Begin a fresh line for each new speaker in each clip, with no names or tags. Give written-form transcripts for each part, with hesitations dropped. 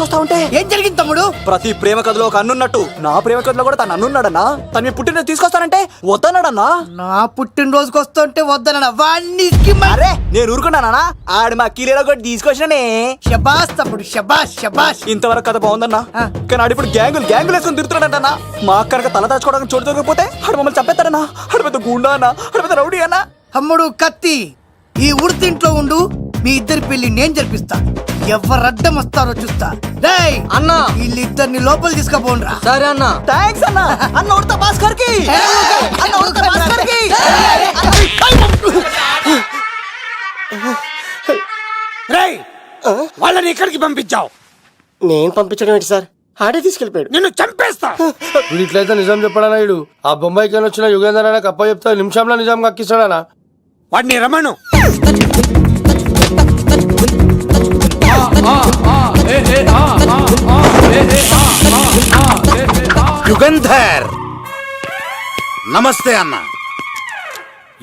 ఉంటే
ఏం జరిగింది తమ్ముడు?
ప్రతి ప్రేమ కథలో ఒక అన్నున్నట్టు నా ప్రేమ కథలో కూడా తను అన్నున్నాడన్నా. తను మీ పుట్టినరోజు తీసుకొస్తానంటే వద్దన్నాడన్నా.
నా పుట్టినరోజుకి వస్తుంటే వద్దన వాడిని.
అరే నేను ఊరుకున్నానా? ఆడు మా కీలేలో కూడా తీసుకొచ్చిననే.
శబాష్ తమ్ముడు, శబాష్ శబాష్.
ఇంతవరకు కథ బాగుందన్నా, కానీ ఆడు ఇప్పుడు గ్యాంగులు వేసుకుని తిరుగుతున్నాడంటన్నా. మా అక్కడికి తల దాచుకోవడానికి చోటు దొరకపోతే ఆడు మమ్మల్ని చంపేస్తాడన్నా. ఆడు పెద్ద గుండా అన్నా, ఆడు పెద్ద రౌడీ అన్నా.
తమ్ముడు కత్తి, ఈ ఉడితింట్లో ఉండు, మీ ఇద్దరి పెళ్లి నేను జరిపిస్తా. ఎవరు అడ్డం వస్తారో చూస్తా. డేయ్
అన్నా
వీళ్ళిద్దరిని లోపల తీసుకుపోండ్రా.
సరే అన్న. థ్యాంక్స్ అన్న. అన్న ఉడతా భాస్కర్ కి, అన్న ఉడతా భాస్కర్ కి.
రేయ్ వాళ్ళని ఇక్కడికి పంపించావు?
నేను పంపించడం ఏంటి సార్, ఆడే తీసుకెళ్ళిపోయాడు.
నిన్ను చంపేస్తా.
వీడు ఇట్లయితే నిజం చెప్పడానా? వీడు ఆ బొంబాయికి వచ్చిన యుగేందర్ అన్న కప్ప చెప్తా నిమిషంలో నిజం కక్కిస్తాడానా?
వాడిని రమణు.
యుగంధర్ నమస్తే అన్న.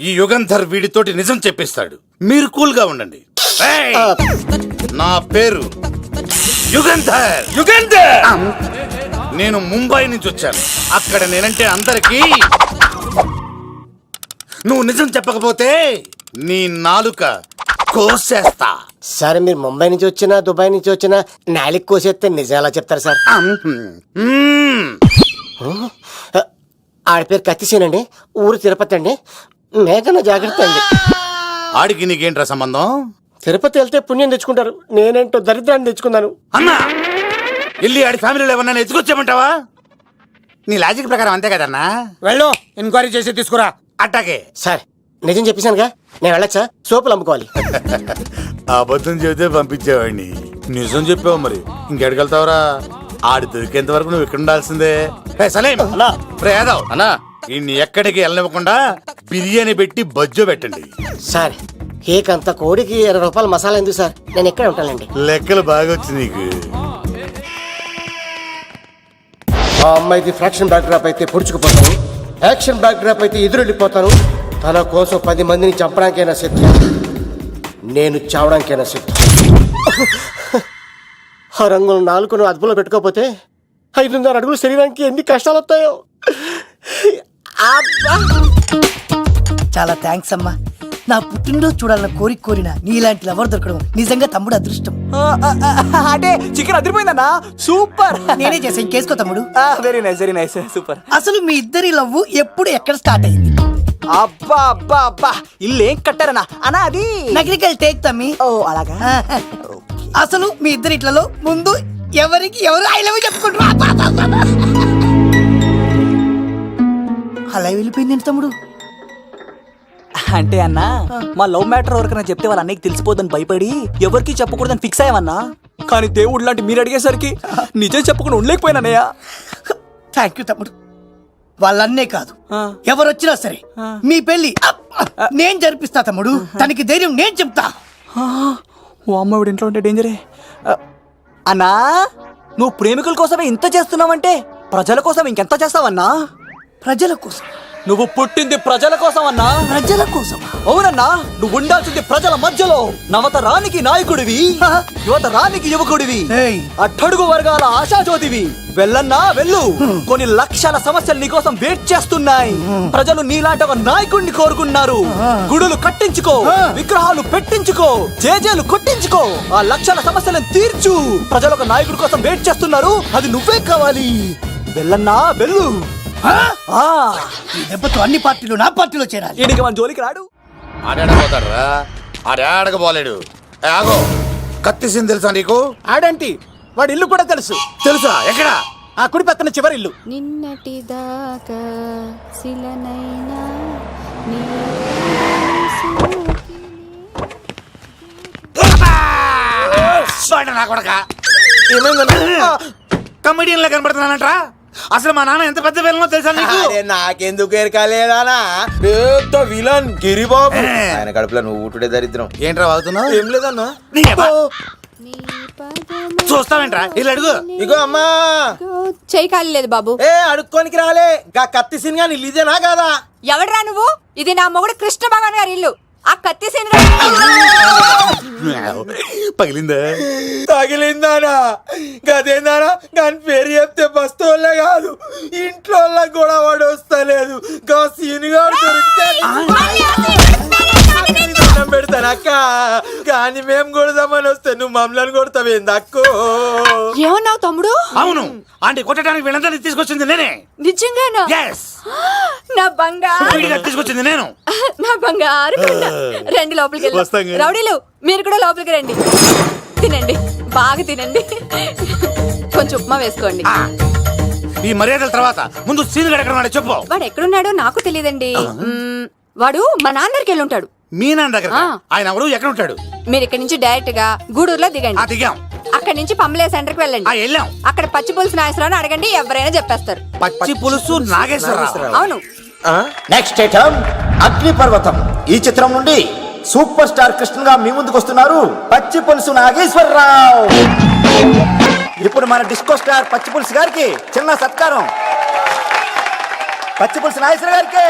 ఈ యుగంధర్ వీడితోటి నిజం చెప్పిస్తాడు, మీరు కూల్ గా ఉండండి. ఏయ్! నా పేరు యుగంధర్. యుగంధర్ నేను ముంబై నుంచి వచ్చాను. అక్కడ నేనంటే అందరికీ. నువ్వు నిజం చెప్పకపోతే నీ నాలుక కోసేస్తా.
సార్ మీరు ముంబై నుంచి వచ్చినా దుబాయ్ నుంచి వచ్చినా నాలిక్ కోసేస్తే నిజం ఎలా చెప్తారు సార్? ఆడి పేరు కత్తిసేనండి, ఊరు తిరుపతి అండి. మేఘన జాగ్రత్త అండి.
ఆడికి నీకేంట్రా సంబంధం?
తిరుపతి వెళ్తే పుణ్యం తెచ్చుకుంటారు, నేనేంటో దరిద్రాన్ని తెచ్చుకున్నాను.
అన్నా వెళ్ళి ఆడి ఫ్యామిలీలో ఏమన్నా ఎత్తుకొచ్చామంటావా? నీ లాజిక్ ప్రకారం అంతే కదన్నా.
వెళ్ళు, ఎంక్వైరీ చేసి తీసుకురా.
అట్టాకే
సార్ నిజం చెప్పేశానుగా, నేను వెళ్ళచ్చా? సోపులు అమ్ముకోవాలి.
అబద్ధం చెబితే పంపించేవాడిని, నిజం చెప్పావు మరి ఇంకెడగలుగుతావరా? ఆడి దొరికేంత వరకు నువ్వు ఇక్కడ ఉండాల్సిందే. సలేం యాదవ్ అన్నా, ఇన్ని ఎక్కడికి వెళ్ళనివ్వకుండా బిర్యానీ పెట్టి బజ్జో పెట్టండి.
సార్ కేకంత కోడికి 20 రూపాయలు మసాలా ఎందుకు సార్, నేను ఎక్కడ ఉంటానండి.
లెక్కలు బాగా వచ్చి నీకు.
ఆ అమ్మాయిది ఫ్రాక్షన్ బ్యాక్ డ్రాప్ అయితే పొడుచుకుపోతాను, యాక్షన్ బ్యాక్ డ్రాప్ అయితే ఎదురెళ్ళిపోతాను. తన కోసం 10 మందిని చంపడానికైనా సిద్ధం, నేను చావడానికైనా సిద్ధం. ఆ రంగులు 4 అదుపులో పెట్టుకోకపోతే 5.5 అడుగులు శరీరానికి ఎన్ని కష్టాలు వస్తాయో.
చాలా థ్యాంక్స్ అమ్మా. నా పుట్టినరోజు చూడాలని కోరిన నీలాంటి లవర్ దొరకడం నిజంగా తమ్ముడు అదృష్టం.
అంటే చికెన్ అదిరిపోయిందన్నా, సూపర్.
నేనే చేసా, ఇంకేసుకో తమ్ముడు.
Very nice, very nice, super.
అసలు మీ ఇద్దరి లవ్ ఎప్పుడు ఎక్కడ స్టార్ట్ అయింది?
అబ్బా అబ్బా అబ్బా, ఇల్లు ఏం కట్టారనా అన్నా? అది
నగరికల్ టేక్ తమ్మి.
ఓ అలాగా.
అసలు మీ ఇద్దరిట్లలో ముందు ఎవరికి ఎవరు ఐ లవ్ చెప్పుకుంటారు? అలా వెళ్ళిపోయింది తమ్ముడు.
అంటే అన్నా మా లవ్ మ్యాటర్ ఎవరికైనా చెప్తే వాళ్ళ అన్నయ్యకి తెలిసిపోద్దని భయపడి ఎవరికి చెప్పకూడదని ఫిక్స్ అయ్యామన్నా. కానీ దేవుడు లాంటి మీరు అడిగేసరికి నిజం చెప్పకుండా ఉండలేకపోయినానయ్యా.
థ్యాంక్ యూ తమ్ముడు. వాళ్ళన్నే కాదు, ఎవరొచ్చినా సరే మీ పెళ్లి నేను జరిపిస్తా తమ్ముడు. తనకి ధైర్యం నేను చెప్తా.
ఓ అమ్మవిడి ఇంట్లో ఉంటే డేంజరే. అన్నా నువ్వు ప్రేమికుల కోసమే ఇంత చేస్తున్నావంటే ప్రజల కోసం ఇంకెంత చేస్తావన్నా?
ప్రజల కోసం.
నువ్వు పుట్టింది ప్రజల కోసం అన్నా.
ప్రజల కోసం?
అవునన్నా, నువ్వు ఉండాల్సింది ప్రజల మధ్యలో. నవతరానికి నాయకుడివి, యువతరానికి యువకుడివి, అట్టడుగు వర్గాల ఆశాజ్యోతివి. వెళ్ళన్నా వెళ్ళు, కొన్ని లక్షల సమస్యలు నీకోసం వెయిట్ చేస్తున్నాయి. ప్రజలు నీలాంటి ఒక నాయకుడిని కోరుకున్నారు. గుడులు కట్టించుకో, విగ్రహాలు పెట్టించుకో, జేజేలు కొట్టించుకో, ఆ లక్షల సమస్యలను తీర్చు. ప్రజలు ఒక నాయకుడి కోసం వెయిట్ చేస్తున్నారు, అది నువ్వే కావాలి. వెళ్ళన్నా వెళ్ళు.
ఈ దెబ్బతో అన్ని పార్టీలు నా పార్టీలో చేరాలి.
ఈడికి మన జోలికి రాడు.
ఆడాడపోతాడురా, ఆడాడకపోలేడు. ఆగో, కత్తిసింది తెలుసా నీకు?
ఆడంటి వాడి ఇల్లు కూడా తెలుసు.
తెలుసా? ఎక్కడ?
ఆ కుడి పక్కన చివరి ఇల్లు.
నిన్నటి దాకా శిలనైనా
కమెడియన్ లా కనబడుతున్నానంట్రా. అసలు మా నాన్న ఎంత పెద్ద విలనో తెలుసా నీకు?
నాకెందుకు ఎరకాలేదానా, పెద్ద విలన్ గిరిబాబు. ఆయన కడుపులో నువ్వు ఊటుడే దరిద్రం.
ఏంట్రా వాగుతున్నావు?
ఏం లేదన్నా.
చూస్తావేంట్రా, ఇల్లు అడుగు.
ఇగో అమ్మా,
చేయి ఖాళీ లేదు బాబు.
ఏ అడుక్కోనికి రాలే, గా కత్తి సినిమా ఇదేనా కాదా?
ఎవడరా నువ్వు? ఇది నా మొగుడు కృష్ణ భగవాన్ గారి ఇల్లు. ఆ కత్తి సీన్
పగిలిందా?
తగిలిందానా గదేందానా దాని పేరు చెప్తే బస్తోళ్ళే కాదు ఇంట్లో కూడా వాడు వస్తలేదు గా సీనుగాడు దొరికితే దండం పెడతాను అక్క కానీ మేము కొడదామని వస్తే నువ్వు మమ్మల్ని కొడతావేంది అక్కో
ఏమన్నావు తమ్ముడు?
అవును, ఆంటీ కొట్టడానికి వీళ్ళందరినీ తీసుకొచ్చింది నేనే.
నిజంగానా?
Yes.
నా బంగారు
వీడిగా తీసుకొచ్చింది నేను.
నా బంగారు కొండ. రండి లోపలికి
వస్తాం
వెళ్దాం.
కానీ.
రౌడీలు మీరు కూడా లోపలికి రండి. తినండి, బాగా తినండి. కొంచెం ఉప్మా వేసుకోండి.
ఈ మర్యాదల తర్వాత ముందు సీన్ ఎక్కడ ఉన్నాడో చెప్పు.
వాడు ఎక్కడున్నాడో నాకు తెలియదండి. వాడు మా నాన్న దగ్గరికి వెళ్ళి ఉంటాడు.
మీ నాన్న దగ్గర?
ఆ.
ఆయన ఎవరు, ఎక్కడ ఉంటాడు?
మీరు ఇక్కడ నుంచి డైరెక్ట్ గా గూడూరులో దిగండి.
దిగాం.
అక్కడి నుంచి పంబలే సెంటర్కి వెళ్ళండి.
వెళ్ళాం.
అక్కడ పచ్చి పులుసు నాగేశ్వరరావు అడగండి, ఎవరైనా చెప్పేస్తారు.
పచ్చి పులుసు నాగేశ్వరరావు.
అవును.
నెక్స్ట్ ఐటమ్ అగ్ని పర్వతం. ఈ చిత్రం నుండి సూపర్ స్టార్ కృష్ణగా మీ ముందుకు వస్తున్నారు పచ్చి పులుసు నాగేశ్వరరావు. ఇప్పుడు మన డిస్కో స్టార్ పచ్చి పులుసు గారికి చిన్న సత్కారం. పచ్చి పులుసు నాగేశ్వర గారికి,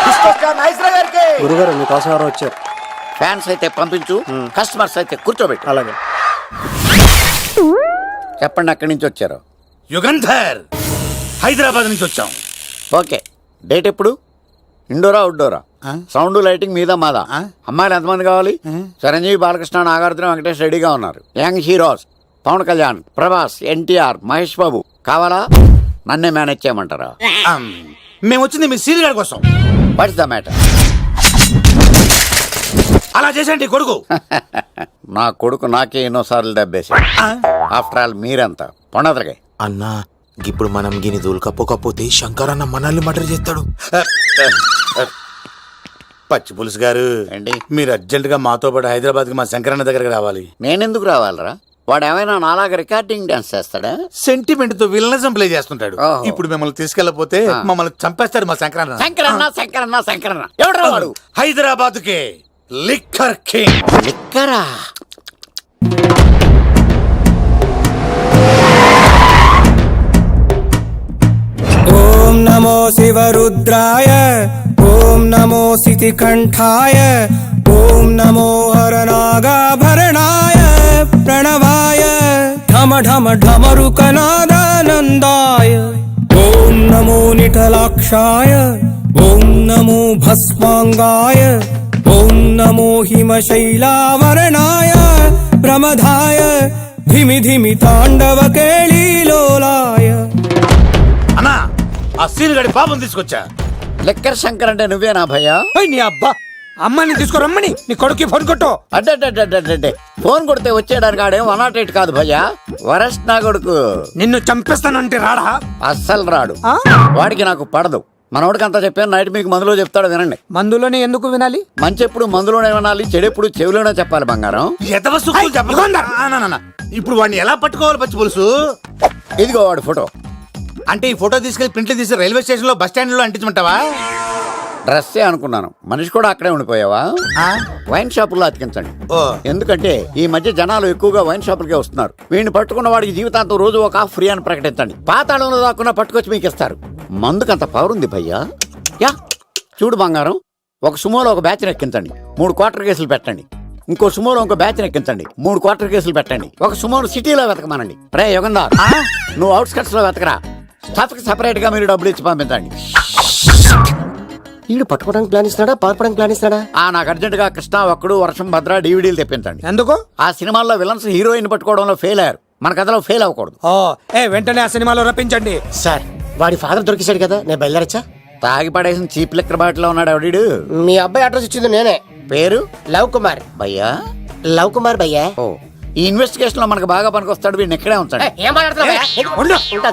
డిస్కో స్టార్ నాగేశ్వర గారికి.
గురుగారు మీకోసం ఎవరో వచ్చారు.
ఫ్యాన్స్ అయితే పంపించు, కస్టమర్స్ అయితే కూర్చోబెట్టు.
అలాగే.
చెప్పండి ఎక్కడి నుంచి వచ్చారు?
యుగంధర్, హైదరాబాద్ నుంచి వచ్చాం.
ఓకే, డేట్ ఎప్పుడు? ఇండోరా అవుట్డోరా? సౌండ్ లైటింగ్ మీద మాదా? అమ్మాయిలు ఎంతమంది కావాలి? చిరంజీవి, బాలకృష్ణ, నాగార్జున, వెంకటేష్ రెడీగా ఉన్నారు. యంగ్ హీరోస్ పవన్ కళ్యాణ్, ప్రభాస్, ఎన్టీఆర్, మహేష్ బాబు కావాలా? నన్నే మేనేజ్ చేయమంటారా?
మేము వచ్చింది మీ సీన్ గారి కోసం.
What's the matter?
అలా చేసేయండి కొడుకు.
నా కొడుకు నాకే ఎన్నోసార్లు దెబ్బేసి. ఆఫ్టర్ ఆల్ మీరంతా పొండదరగా.
అన్నా ఇప్పుడు మనం గిని దూల్కపోకపోతే శంకర్ అన్న మనల్ని మర్డర్ చేస్తాడు.
పచ్చి పులుసు గారు,
ఏంటి?
మీరు అర్జెంట్ గా మాతో పాటు హైదరాబాద్ కి మా శంకరన్న దగ్గరకు రావాలి.
నేనెందుకు రావాలరా? వాడు ఏమైనా నాలాగా రికార్డింగ్ డాన్స్ చేస్తాడా?
సెంటిమెంట్ తో విలనిజం ప్లే చేస్తుంటాడు.
ఓహో.
ఇప్పుడు మిమ్మల్ని తీసుకెళ్లపోతే మమ్మల్ని చంపేస్తాడు మా శంకరన్న.
శంకరన్న శంకరన్న శంకరన్న ఎవడరా వాడు?
హైదరాబాద్ కే లిక్కర్ కింగ్.
లిక్కరా?
ఓం నమో శివరుద్రాయ, ఓం నమో శితికంఠాయ, ఓం నమో హరనాగాభరణాయ ప్రణవాయ ఢమ ఢమ ఢమరుకనాదానందాయ, ఓం నమో నిఠలాక్షాయ, ఓం నమో భస్మాంగాయ, ఓం నమో హిమశైలావరణాయ ప్రమదాయ ధిమి ధిమి తాండవ కేళీలోలాయ.
అన్నా, ఆ సీన్ గడి పాపం తీసుకొచ్చా.
లిక్కర్ శంకర్ అంటే నువ్వేనా భయ్యా?
నీ అబ్బా అమ్మాయిని తీసుకురమ్మని నీ కొడుకు ఫోన్ కొట్టు.
అడ్డే ఫోన్ కొడితే వచ్చేయడానికి ఆడేం 108 కాదు భయ్యా, వరస్ట్ నా కొడుకు.
నిన్ను చంపేస్తానంటే రాడా?
అస్సలు రాడు. వాడికి నాకు పడదు. మనోడికి అంతా చెప్పాను, నైట్ మీకు మందులో చెప్తాడు వినండి.
మందులోనే ఎందుకు వినాలి?
మంచి ఎప్పుడు మందులోనే వినాలి, చెడెప్పుడు చెవిలోనే చెప్పాలి బంగారం.
ఎదవ సుక్కులు చెప్పకుండా. ఇప్పుడు వాడిని ఎలా పట్టుకోవాలి పచ్చి పులుసు?
ఇదిగో వాడు ఫోటో.
అంటే ఈ ఫోటో తీసుకెళ్లి ప్రింట్లు తీసి రైల్వే స్టేషన్ లో బస్ స్టాండ్ లో అంటించమంటావా?
డ్రెస్సే అనుకున్నాను, మనిషి కూడా అక్కడే ఉండిపోయావా? వైన్ షాపుల్లో అతికించండి. ఎందుకంటే ఈ మధ్య జనాలు ఎక్కువగా వైన్ షాపులకే వస్తున్నారు. వీడిని పట్టుకున్న వాడికి జీవితాంతం రోజు ఒక ఆఫ్ ఫ్రీ అని ప్రకటించండి. పాతాళంలో దాక్కున్నా పట్టుకొచ్చి మీకు ఇస్తారు. మందుకంత పవర్ ఉంది భయ్యా. యా చూడు బంగారం, ఒక సుమోలో ఒక బ్యాచ్ ఎక్కించండి, 3 క్వార్టర్ కేసులు పెట్టండి. ఇంకో సుమోలో ఇంకో బ్యాచ్ ఎక్కించండి, 3 క్వార్టర్ కేసులు పెట్టండి. ఒక సుమోను సిటీలో వెతకమానండి. రే యుగంధర్, నువ్వు అవుట్స్కట్స్ లో వెతకరా. స్టాఫ్ కి సెపరేట్ గా మీరు డబ్బులు ఇచ్చి పంపించండి.
వీడు పట్టుకోవడానికి ప్లాన్ ఇస్తున్నాడా, పారిపోవడానికి ప్లాన్ ఇస్తున్నాడా?
నాకు అర్జెంట్ గా కృష్ణ, ఒక్కడు, వర్షం, భద్ర డివిడీలు తెప్పించండి.
ఎందుకు?
ఆ సినిమాల్లో విలన్స్ హీరోయిన్ పట్టుకోవడంలో ఫెయిల్ అయ్యారు, మన కథలో ఫెయిల్ అవ్వకూడదు.
వెంటనే ఆ సినిమాలో రప్పించండి.
సార్ వాడి ఫాదర్ దొరికేశాడు కదా, నేను బయలుదేరచ్చా?
తాగి పడేసిన చీప్ లెక్కర్ బాటిలో ఉన్నాడు ఎవడీడు.
మీ అబ్బాయి అడ్రస్ ఇచ్చింది నేనే.
పేరు?
లవ్ కుమార్.
భయ్యా?
లవ్ కుమార్ భయ్యా.
ఓ, ఈ ఇన్వెస్టిగేషన్ లో మనకు బాగా పనికొస్తాడు, వీడిని ఎక్కడే ఉంచండి.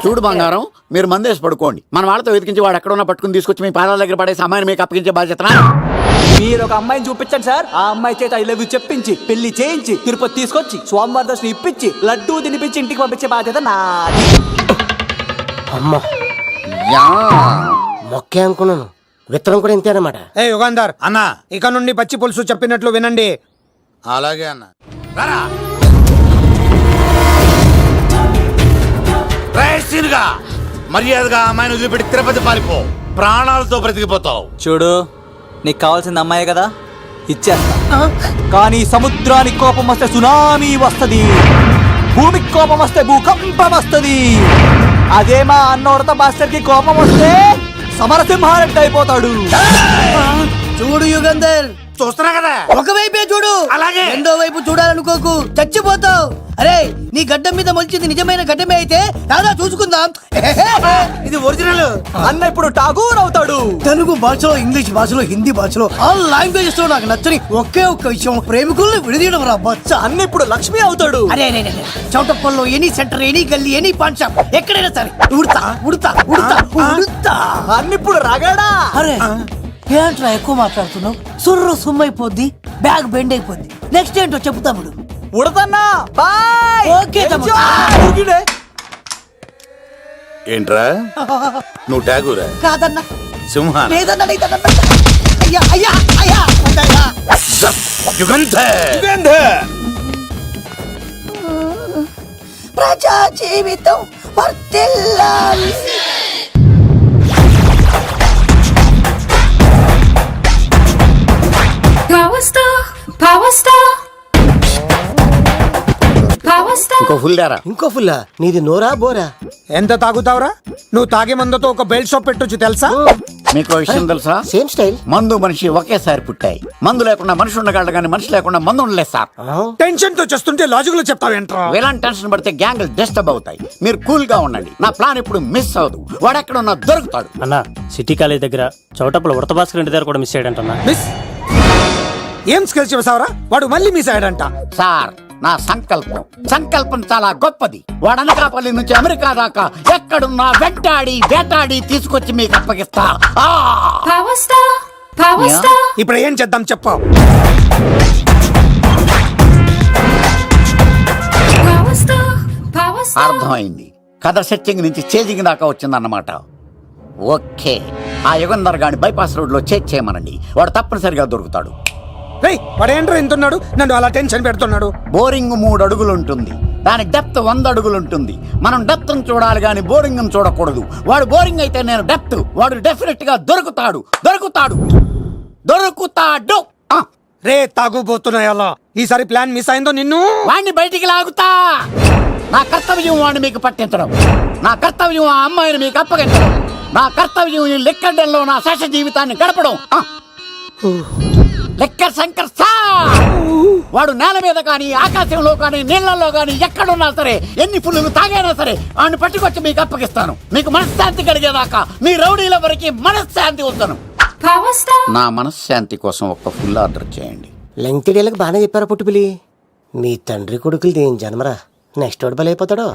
చూడు బంగారం, మీరు మందేసి పడుకోండి. మన వాళ్ళతో వెతికించి వాడు ఎక్కడ ఉన్నా పట్టుకుని తీసుకొచ్చి మీ పాదాల దగ్గర పడేసి అమ్మాయిని మీకు అప్పగించే బాధ్యత.
మీరు ఒక అమ్మాయిని చూపించండి సార్. ఆ అమ్మాయి చేత ఐ లవ్ యూ చెప్పించి పెళ్లి చేయించి తిరుపతి తీసుకొచ్చి స్వామివారి దర్శనం ఇప్పించి లడ్డూ తినిపించి ఇంటికి పంపించే బాధ్యత నాది.
అమ్మా మొక్కే అనుకున్నాను, విత్తనం కూడా ఇంతే అన్నమాట.
యుగంధర్
అన్నా,
ఇక నుండి పచ్చి పులుసు చెప్పినట్లు వినండి.
అలాగే అన్న. రారా సీనుగా, మర్యాదగా అమ్మాయిని వదిలిపెట్టి తిరుపతి పారిపో, ప్రాణాలతో బ్రతికిపోతావు.
చూడు, నీకు కావాల్సింది అమ్మాయే కదా, ఇచ్చేస్తా. కానీ సముద్రానికి కోపం వస్తే సునామీ వస్తది, భూమికి కోపం వస్తే భూకంపం వస్తది. అదే మా అన్నోడత మాస్టర్ కి కోపం వస్తే సమరసింహారెడ్డి అయిపోతాడు.
చూడు యుగంధర్,
చూస్తున్నా కదా.
ఒకవైపే చూడు,
అలాగే.
రెండో వైపు చూడాలనుకోకు, చచ్చిపోతావు. అరే, నీ గడ్డం మీద మొలిచింది నిజమైన గడ్డమే అయితే రాదా చూసుకుందాం.
ఇది ఒరిజినల్. అన్న ఇప్పుడు ఠాగూర్ అవుతాడు.
తెలుగు భాషలో, ఇంగ్లీష్ భాషలో, హిందీ భాషలో ఆల్ లాంగ్వేజెస్ లో నాకు నచ్చని ఒకే ఒక్క విషయం, ప్రేమికుల్ని విడదీయడం రా బచ్చ.
అన్న ఇప్పుడు లక్ష్మి అవుతాడు.
అరే అరే అరే, చౌటప్పల్లో ఎనీ సెంటర్, ఎనీ గల్లీ, ఎనీ పాన్ షాప్, ఎక్కడైనా సరే ఉడతా ఉడతా ఉడతా ఉడతా.
అన్న ఇప్పుడు రగడా.
అరే ఏంట్రా ఎక్కువ మాట్లాడుతున్నావు? సుర్రు సుమ్మైపోద్ది, బ్యాగ్ బెండ్ అయిపోద్ది. నెక్స్ట్ ఏంటో చెప్పు తమ్ముడు.
ఉడతన్నా బాయ్.
ఓకే తమ్ముడు.
ఊగిడే.
ఏంట్రా నువ్వు ఠాగూరా
కాదన్నా,
సింహా
లేదన్నా, లేదన్నా. అయ్యా అయ్యా అయ్యా వద్దయ్యా.
యుగంధర్
ప్రజా జీవితం వర్ధిల్లాలి.
ఇంకో ఫుల్ దారా.
ఇంకో ఫుల్లా? నీది నోరా బోరా?
ఎంత తాగుతావురా? నువ్వు తాగే మందుతో ఒక బెల్ట్ షాప్ పెట్టొచ్చు తెలుసా?
మీకు విషయం తెలుసా?
Same style.
మందు మనిషి ఒకేసారి పుట్టాయి. మందు లేకుండా మనిషి ఉండగలడు కానీ మనిషి లేకుండా మందు ఉండలేదు సార్.
టెన్షన్ తో చేస్తుంటే లాజిక్ లో చెప్తావేంట్రా?
ఎలాంటి టెన్షన్ పడితే గ్యాంగ్లు డిస్టర్బ్ అవుతాయి. మీరు కూల్ గా ఉండండి. నా ప్లాన్ ఇప్పుడు మిస్ అవ్వదు. వాడెక్కడ ఉన్నా దొరుకుతాడు.
అన్న, సిటీ కాలేజ్ దగ్గర చౌటప్పుల ఉడత భాస్కర్ ఇంటి దగ్గర కూడా మిస్ అయ్యాడంటన్నా.
మిస్ ఏం స్కిల్స్ చేసావరా? వాడు మళ్ళీ మిస్ అయ్యాడంట.
సార్, నా సంకల్పం చాలా గొప్పది. వాడు అనకాపల్లి నుంచి అమెరికా దాకా ఎక్కడున్నా వెంటాడి వేటాడి తీసుకొచ్చి మీకు అప్పగిస్తా.
ఇప్పుడు ఏం చేద్దాం చెప్పు.
అర్థమైంది. కథ సెట్టింగ్ నుంచి చేజింగ్ దాకా వచ్చిందన్నమాట. ఓకే, ఆ యుగంధర్ గాని బైపాస్ రోడ్ లో చేజ్ చేయమనండి. వాడు తప్పనిసరిగా దొరుకుతాడు.
వాడేంట్రా ఇంటున్నాడు? నన్ను అలా టెన్షన్ పెడుతున్నాడు.
బోరింగ్ 3 అడుగులు ఉంటుంది, దాని డెప్త్ 100 అడుగులు ఉంటుంది. మనం డెప్త్ చూడాలి గాని బోరింగ్ చూడకూడదు. వాడు బోరింగ్ అయితే నేను డెప్త్. వాడు డెఫినెట్ గా దొరుకుతాడు.
రే తాగుబోతున్నాయలా, ఈసారి ప్లాన్ మిస్ అయిందో నిన్ను
వాడిని బయటికి లాగుతా. నా కర్తవ్యం వాడిని మీకు పట్టించడం. నా కర్తవ్యం ఆ అమ్మాయిని మీకు అప్పగించడం. నా కర్తవ్యం ఈ లెక్కడంలో నా శేష జీవితాన్ని గడపడం. లెక్కర్ శంకర్ సార్, వాడు నేల మీద కానీ ఆకాశంలో కానీ నీళ్లలో కానీ ఎక్కడున్నా సరే, ఎన్ని ఫుల్లు తాగైనా సరే వాడిని పట్టుకొచ్చి మీకు అప్పగిస్తాను. మీకు మనశ్శాంతి కలిగేదాకా మీ రౌడీల వరకు మనశ్శాంతి వస్తాను. నా మనశ్శాంతి కోసం ఒక్క ఫుల్ ఆర్డర్ చేయండి.
లెంగ్తీడేళ్ళకి బాగానే చెప్పారా పుట్టుపిలి? మీ తండ్రి కొడుకులు దేని జన్మరా, నెక్స్ట్ వాడు బలైపోతాడో.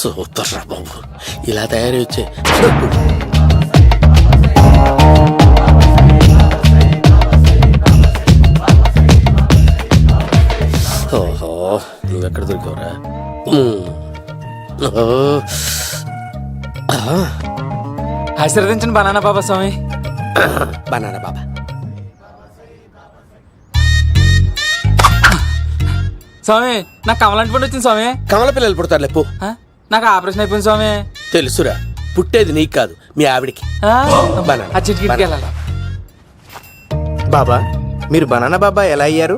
సూపర్ రా బాబు, ఇలా తయారీ వచ్చే. ఓహో, నువ్వెక్కడ దొరికావురా?
ఆశీర్వదించండి బనానా బాబా స్వామి.
బనానా బాబా.
స్వామి, నాకు కమలాంటి పండు వచ్చింది స్వామి.
కమల పిల్లలు పుడతారు లేపు.
నాకు ఆపరేషన్ అయిపోయింది స్వామి.
తెలుసురా, పుట్టేది నీకు కాదు మీ ఆవిడికి.
ఆ చిటికి వెళ్ళాలి.
బాబా, మీరు బనానా బాబా ఎలా అయ్యారు?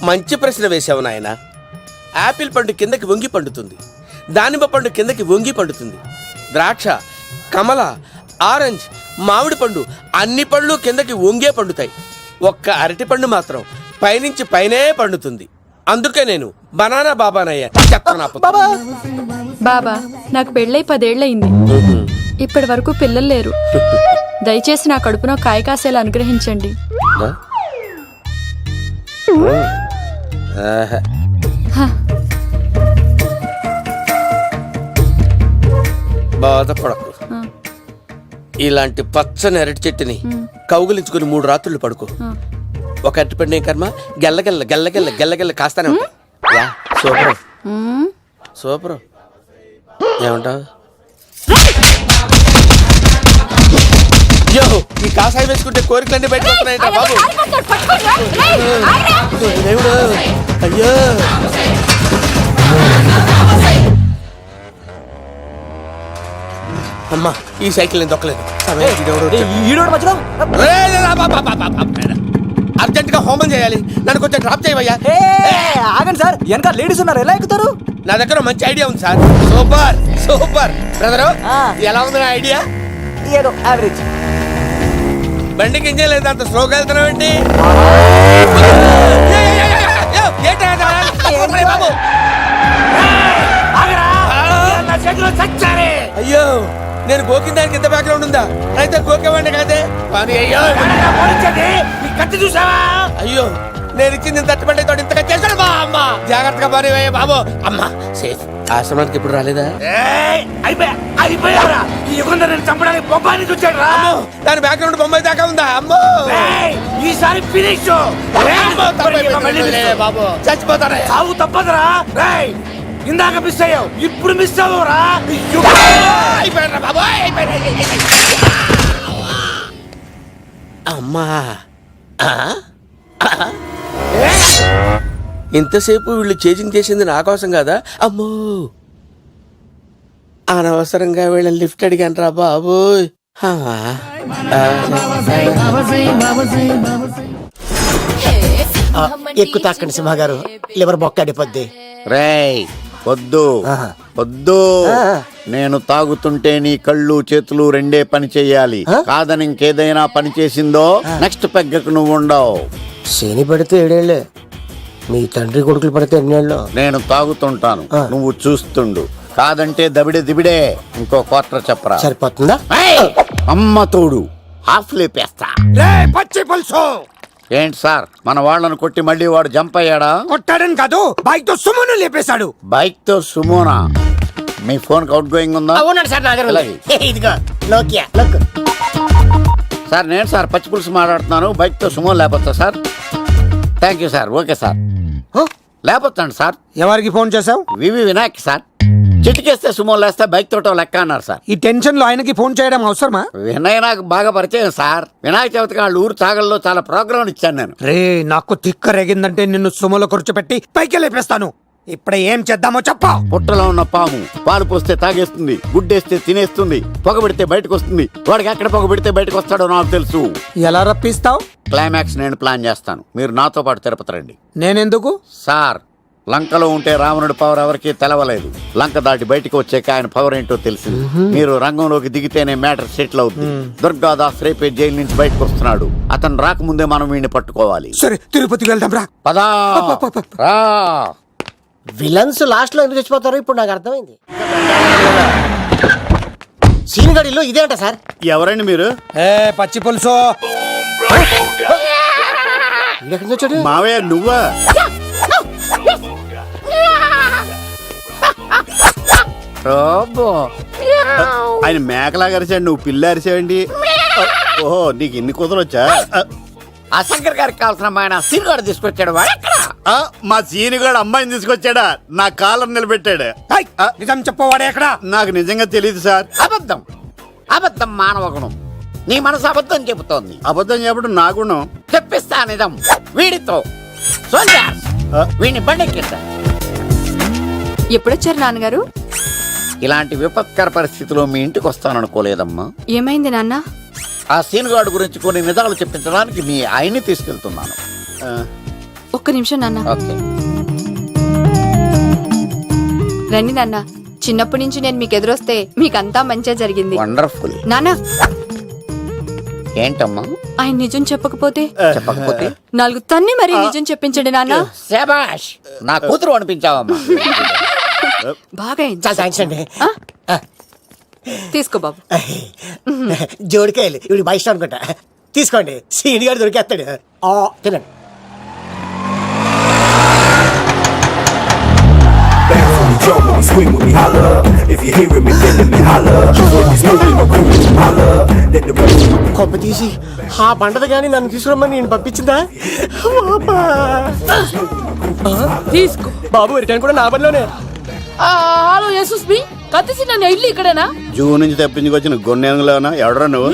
మంచి ప్రశ్న వేశావు నాయన. ఆపిల్ పండు కిందకి వంగి పండుతుంది, దానిమ్మ పండు కిందకి వంగి పండుతుంది, ద్రాక్ష, కమల, ఆరెంజ్, మామిడి పండు అన్ని పండ్లు కిందకి వంగే పండుతాయి. ఒక్క అరటి పండు మాత్రం పైనుంచి పైనే పండుతుంది. అందుకే నేను బనానా బాబానయ్యా.
బాబా, నాకు పెళ్ళై 10 ఏళ్ళయింది. ఇప్పటి వరకు పిల్లలు లేరు. దయచేసి నా కడుపున కాయ కాసేలా అనుగ్రహించండి.
బాధపడకు, ఇలాంటి పచ్చని అరటి చెట్టుని కౌగులించుకుని 3 రాత్రులు పడుకో. ఒక అరటిపండు ఏం కర్మ, గెల్లగెల్ల గెల్లగెల్ల గెల్లగెల్ల కాస్తానే ఉంటాయి. Yeah, super super. ఏమంటావు? యో, ఈ కాసాయి వేసుకుంటే కోరికలన్నీ బయటకు వస్తున్నాయంట బాబు. దేవుడు, అయ్యో. అమ్మా, ఈ సైకిల్ నేను దొక్కలేదు.
ఈడోడు మధ్యలో
అర్జెంట్ గా హోమం చేయాలి, నన్ను కొంచెం డ్రాప్ చేయవయ్యా.
ఆగండి సార్, వెనక లేడీస్ ఉన్నారు, ఎలా ఎక్కుతారు?
నా దగ్గర మంచి ఐడియా ఉంది సార్. సూపర్ సూపర్ బ్రదరు, ఎలా ఉంది నా ఐడియా?
ఏదో యావరేజ్.
బండికి ఇంజన్ లేదు, అంత స్లోగా వెళ్తున్నావు ఏంటి? అయ్యో, నేను గోకిన దానికి ఇంత బ్యాక్గ్రౌండ్ ఉందా? అయితే గోకేవాడిని కాదే. అయ్యో, నేను ఇచ్చింది తట్టుబడి తోడు ఇంతగా చేశాడు మా అమ్మ. జాగ్రత్తగా పని బాబు. అమ్మ సేఫ్. ఆశ్రమానికి ఇప్పుడు రాలేదా? దాని బ్యాక్గ్రౌండ్ బొమ్మాయి దాకా ఉందా? అమ్మో,
ఈసారి ఫినిష్
బాబు చచ్చిపోతారా?
సాగు తప్పదురా. ఇందాక మిస్ అయ్యావు, ఇప్పుడు మిస్ అవ్వరా.
అమ్మా, ఇంతసేపు వీళ్ళు చేజింగ్ చేసింది నా కోసం కాదా? అమ్మో, అనవసరంగా వీళ్ళని లిఫ్ట్ అడిగాను రా బాబు.
ఎక్కు తాకండి సింహ గారు, లివర్ బొక్క అడిపోద్ది.
రేయ్ వద్దు వద్దు, నేను తాగుతుంటే నీ కళ్ళు చేతులు రెండే పని చెయ్యాలి. కాదని ఇంకేదైనా పని చేసిందో నెక్స్ట్ పెగ్గకు నువ్వు ఉండవు.
శని పడితే 7 ఏళ్ళే, మీ తండ్రి కొడుకులు పడితే 8 ఏళ్ళు.
నేను తాగుతుంటాను, నువ్వు చూస్తుండు. కాదంటే దబిడే దిబిడే. ఇంకో క్వార్టర్ చెప్పరా?
సరిపోతుందా?
అమ్మ తోడు హాఫ్ లేపేస్తా.
పచ్చి పులుసు
ఏంటి సార్, మన వాళ్ళను కొట్టి మళ్ళీ వాడు జంప్ అయ్యాడా?
కొట్టాడని కాదు, బైక్ తో సుమ్మును లేపేశాడు.
బైక్ తో సుమోనా? మీ ఫోన్ అవుట్ గోయింగ్ ఉందా?
అవునండి సార్, నా దగ్గర
అలాగే.
ఇదిగో నోకియా లక్.
సార్ నేను సార్ పచ్చి పులుసు మాట్లాడుతున్నాను. బైక్ తో సుమో లేపొచ్చా sir? Thank you sir. Okay sir, లేపొచ్చండి సార్.
ఎవరికి ఫోన్ చేసావు?
V V Vinayak sir. చిటికేస్తే సుమో లేస్తే బైక్ తోటో లెక్క అన్నారు సార్.
ఈ టెన్షన్ లో ఆయనకి ఫోన్ చేయడం అవసరమా?
వినయ్ నాకు బాగా పరిచయం సార్. వినాయక చవితికి వాళ్ళ ఊరు చాగల్లో చాలా ప్రోగ్రాం ఇచ్చాను నేను.
రే, నాకు తిక్క రేగిందంటే నిన్ను సుమలో కూర్చోపెట్టి పైకి లేపేస్తాను. ఇప్పుడే ఏం చేద్దామో చెప్పా.
పుట్టలో ఉన్న పాము పాలు పోస్తే తాగేస్తుంది, గుడ్డేస్తే తినేస్తుంది, పొగబెడితే బయటకు వస్తుంది. వాడికి ఎక్కడ పొగబెడితే బయటకు వస్తాడో నాకు తెలుసు.
ఎలా రప్పిస్తావు?
క్లైమాక్స్ నేను ప్లాన్ చేస్తాను, మీరు నాతో పాటు తిరుపతి రండి.
నేనెందుకు?
సార్, లంకలో ఉంటే రావణుడి పవర్ ఎవరికి తెలవలేదు. లంక దాటి బయటకు వచ్చాక ఆయన పవర్ ఏంటో తెలిసింది. మీరు రంగంలోకి దిగితేనే మ్యాటర్ సెటిల్ అవుతుంది. దుర్గాదాస్ రేపే జైలు నుంచి బయటకు వస్తున్నాడు. అతను రాకముందే మనం వీడిని పట్టుకోవాలి.
సరే, తిరుపతికి వెళ్దాం రా.
పదా రా.
విలన్స్ లాస్ట్ లో ఎందుకు చచ్చిపోతారు ఇప్పుడు నాకు అర్థమైంది. సీన్ గడిలో ఇదే అంట సార్.
ఎవరండి మీరు?
పచ్చి పులుసు.
మావయ్య నువ్వా? ఆయన మేకలాగా అరిచాడు, నువ్వు పిల్ల అరిచావండి. ఓహో, నీకు ఇన్ని కుదరొచ్చా? ఆ శంకర్ గారికి కావాల్సిన అమ్మాయి సీనుగాడు తీసుకొచ్చాడు. మా సీనుగాడు అమ్మాయిని తీసుకొచ్చాడా? నా కాలం నిలబెట్టాడు.
నిజం చెప్పవాడే ఎక్కడ?
నాకు నిజంగా తెలియదు సార్. అబద్ధం అబద్ధం మానవ గుణం. నీ మనసు అబద్ధం చెబుతోంది. అబద్ధం చెప్పడం నా గుణం. చెప్పిస్తా నిజం వీడితో. వీడిని బండెక్కిస్తా.
ఎప్పుడొచ్చారు నాన్నగారు?
ఇలాంటి విపత్కర పరిస్థితిలో మీ ఇంటికి వస్తాననుకోలేదమ్మా.
ఏమైంది నాన్న?
ఆ సీనుగాడు గురించి కొన్ని నిజాలు చెప్పించడానికి మీ ఆయన్ని తీసుకెళ్తున్నాను.
ఒక్క నిమిషం నాన్న.
ఓకే.
రండి నాన్న. చిన్నప్పటి నుంచి నేను మీకు ఎదురొస్తే మీకంతా మంచిగా జరిగింది.
వండర్ఫుల్.
నాన్న,
ఏంటమ్మా?
ఆయన నిజం చెప్పకపోతే
చెప్పకపోతే
4 తన్ని మరీ నిజం చెప్పించండి నాన్న.
శభాష్, నా కూతురు అనిపించావమ్మా.
బాగా అయింది.
చాలా థ్యాంక్స్ అండి.
తీసుకో బాబు.
జోడికాయలు ఇవి బయట అనుకుంటా. తీసుకోండి, సీని గారు దొరికేస్తాడు. తినండి.
From
scream when we holler. If you hearing me, feeling me, holler. When you smoking or cruising, holler. Let the rest
కొమ్మ తీసి ఆ పంటది కానీ నన్ను తీసుకురమ్మని నేను పంపించిందా
తీసుకో
బాబు రిటర్న్ కూడా నా పనిలోనే.
హలో యేసుస్ మీ కత్తిసి నన్ను ఇల్లు ఇక్కడేనా?
జూ నుంచి తప్పించుకొచ్చిన గొన్నెంగులోనా ఎవడరా నువ్వు?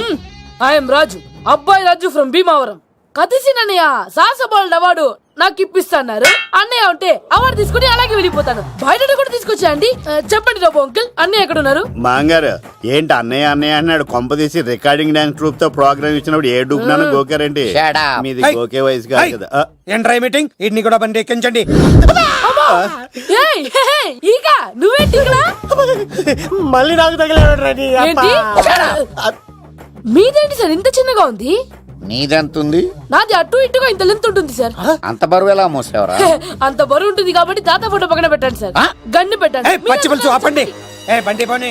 ఐఎమ్ రాజు, అబ్బాయి రాజు ఫ్రమ్ భీమావరం. కత్తిసి నన్నయ్య సాహసబాల్ అవార్డు నాకు ఇప్పిస్తాన్నారు. అన్నయ్య ఉంటే అవార్డు తీసుకుని అలాగే వెళ్ళిపోతాను. బయట కూడా తీసుకొచ్చా అండి. చెప్పండి రాబు అంకుల్, అన్నయ్య ఎక్కడ ఉన్నారు?
మాంగారు ఏంటి అన్నయ్య అన్నయ్య అన్నాడు? కొంప తీసి రికార్డింగ్ డాన్స్ ట్రూప్ తో ప్రోగ్రామ్ ఇచ్చినప్పుడు ఏ డూబ్నాను గోకారండి? మీది గోకే వయసు కాదు కదా.
ఏంట్రై మీటింగ్? ఇడ్ని కూడా బండి ఎక్కించండి.
ఏయ్, హే, హే, ఈక నువ్వేంటి ఇక్కడ?
మళ్ళీ నాకు తగిలేడు.
ఏంటి? మీదేంటి సార్ ఇంత చిన్నగా ఉంది?
నీదెంతుంది?
నాది అటు ఇటుగా ఇంత లెంత్ ఉంటుంది సార్.
అంత బరువు ఎలా మోసేవరా?
అంత బరువు ఉంటుంది కాబట్టి తాత ఫోటో పక్కన పెట్టండి సార్. గన్ను పెట్టండి.
పచ్చి పులుసు ఆపండి. ఏ బండి పోనీ.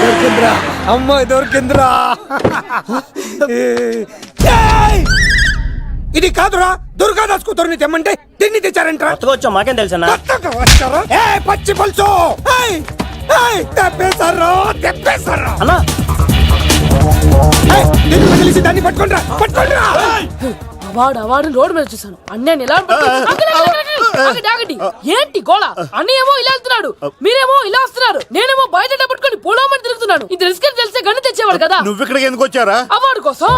దొరికిందిరా అమ్మాయి, దొరికిందిరా. ఇది కాదురా, దుర్గాదాస్ కూతురుని తెమ్మంటే దీన్ని తెచ్చారంటరా.
వచ్చా మాకేం తెలుసన్నా?
ఏ పచ్చి పులుసు తెప్పేశారు, తెప్పేశారు
అన్నా.
తెలిసి దాన్ని పట్టుకోండిరా, పట్టుకోండిరా.
అవార్డు రోడ్డు మీద చూసాను. అన్నయ్య ఎలా ఆగండి. ఏంటి గోళ? అన్నయ్య ఏమో ఇలా వెళ్తున్నాడు, మీరేమో ఇలా వస్తున్నారు, నేనేమో బయట పట్టుకొని పోలోమని తిరుగుతున్నాను. ఇది రిస్క్ తెలిస్తే గన్ను తెచ్చేవాడు కదా.
నువ్వు ఇక్కడికి ఎందుకు వచ్చారా?
అవార్డు కోసం.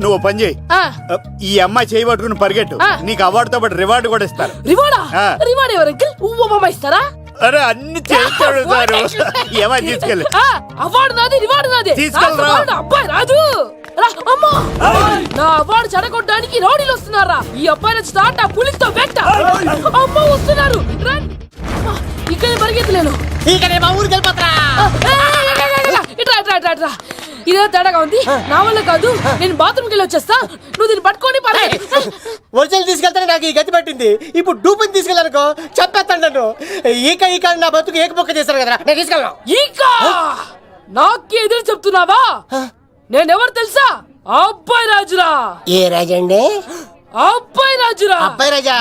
నువ్వు పని చేయి, ఈ అమ్మాయి చేయి పట్టుకుని పరిగెట్టు. నీకు అవార్డుతో పాటు రివార్డు కూడా ఇస్తారు.
రివార్డా? రివార్డ్ ఎవరు అంకిల్? ఉమ్మ ఇస్తారా?
అరే అన్ని చేస్తాడు ఏమై తీసుకెళ్ళి.
అవార్డు నాది, రివార్డు నాది. అబ్బాయి రాజు అమ్మా, నా అవార్డు చెడగొట్టడానికి రౌడీలు వస్తున్నారా? ఈ అబ్బాయి స్టార్ట్ ఆ పులితో వెంట అమ్మ వస్తున్నారు. ఇక్కడ పరిగెత్తలేను. ఇట్రా ఇదే తేడాగా ఉంది. నా వల్ల కాదు, నేను బాత్రూమ్కి వెళ్ళి వచ్చేస్తా. నువ్వు దీన్ని పట్టుకొని
ఒరిజినల్ తీసుకెళ్తానే నాకు ఈ గతి పట్టింది. ఇప్పుడు డూపుని తీసుకెళ్ళానుకో చెప్పేస్తాను నన్ను. ఈక నా బతుకు ఏకపొక్క చేశారు కదా, నేను తీసుకెళ్ళను.
ఇంకా నాకే ఎదురు చెప్తున్నావా? నేనెవరు తెలుసా? అబ్బాయి రాజురా.
ఏ రాజండి?
అబ్బాయి రాజురా.
అబ్బాయి రాజా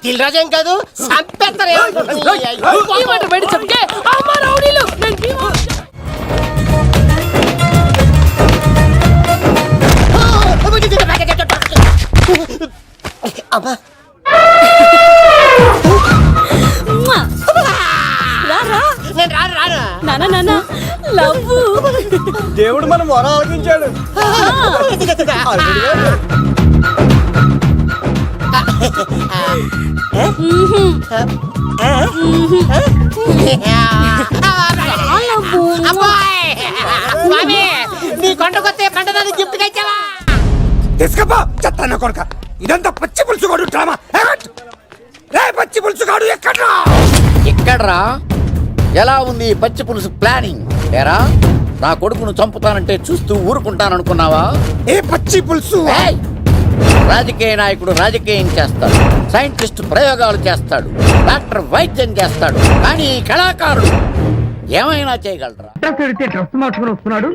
తిల్ రాజా ఏం కాదు, చంపేస్తారు.
బయట చెప్తే అమ్మ రౌడీలు.
అమ్మా
దేవుడు మనం వర ఆలోచించాడు.
నీ కొండకొస్తే పంటదాన్ని గిఫ్ట్ గా ఇచ్చావా?
తీసుకపో చెత్తాన కొడుక. ఇదంతా పచ్చి పులుసుగాడు డ్రామా. పచ్చి పులుసుగాడు ఎక్కడ్రా?
ఎక్కడ్రా? ఎలా ఉంది ఈ పచ్చి పులుసు ప్లానింగ్? ఏరా, నా కొడుకును చంపుతానంటే చూస్తూ ఊరుకుంటాననుకున్నావా?
ఏ పచ్చి పులుసు?
రాజకీయ నాయకుడు రాజకీయం చేస్తాడు, సైంటిస్ట్ ప్రయోగాలు చేస్తాడు, డాక్టర్ వైద్యం చేస్తాడు, కానీ ఈ కళాకారుడు ఏమైనా చేయగలరా?
డ్రెస్ మార్చుకుని వస్తున్నాడు.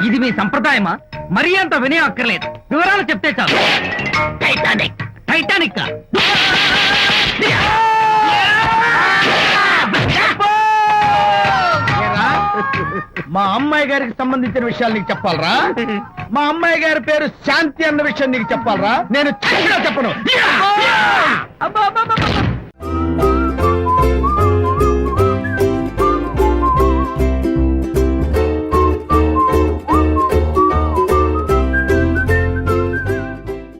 ఇది మీ సంప్రదాయమా? మరీ అంత వినయం అక్కర్లేదు, వివరాలు చెప్తే చాలు. టైటానిక్ టైటానిక్ మా అమ్మాయి గారికి సంబంధించిన విషయాలు నీకు చెప్పాలరా? మా అమ్మాయి గారి పేరు శాంతి అన్న విషయం నీకు చెప్పాలరా? నేను చెప్పను.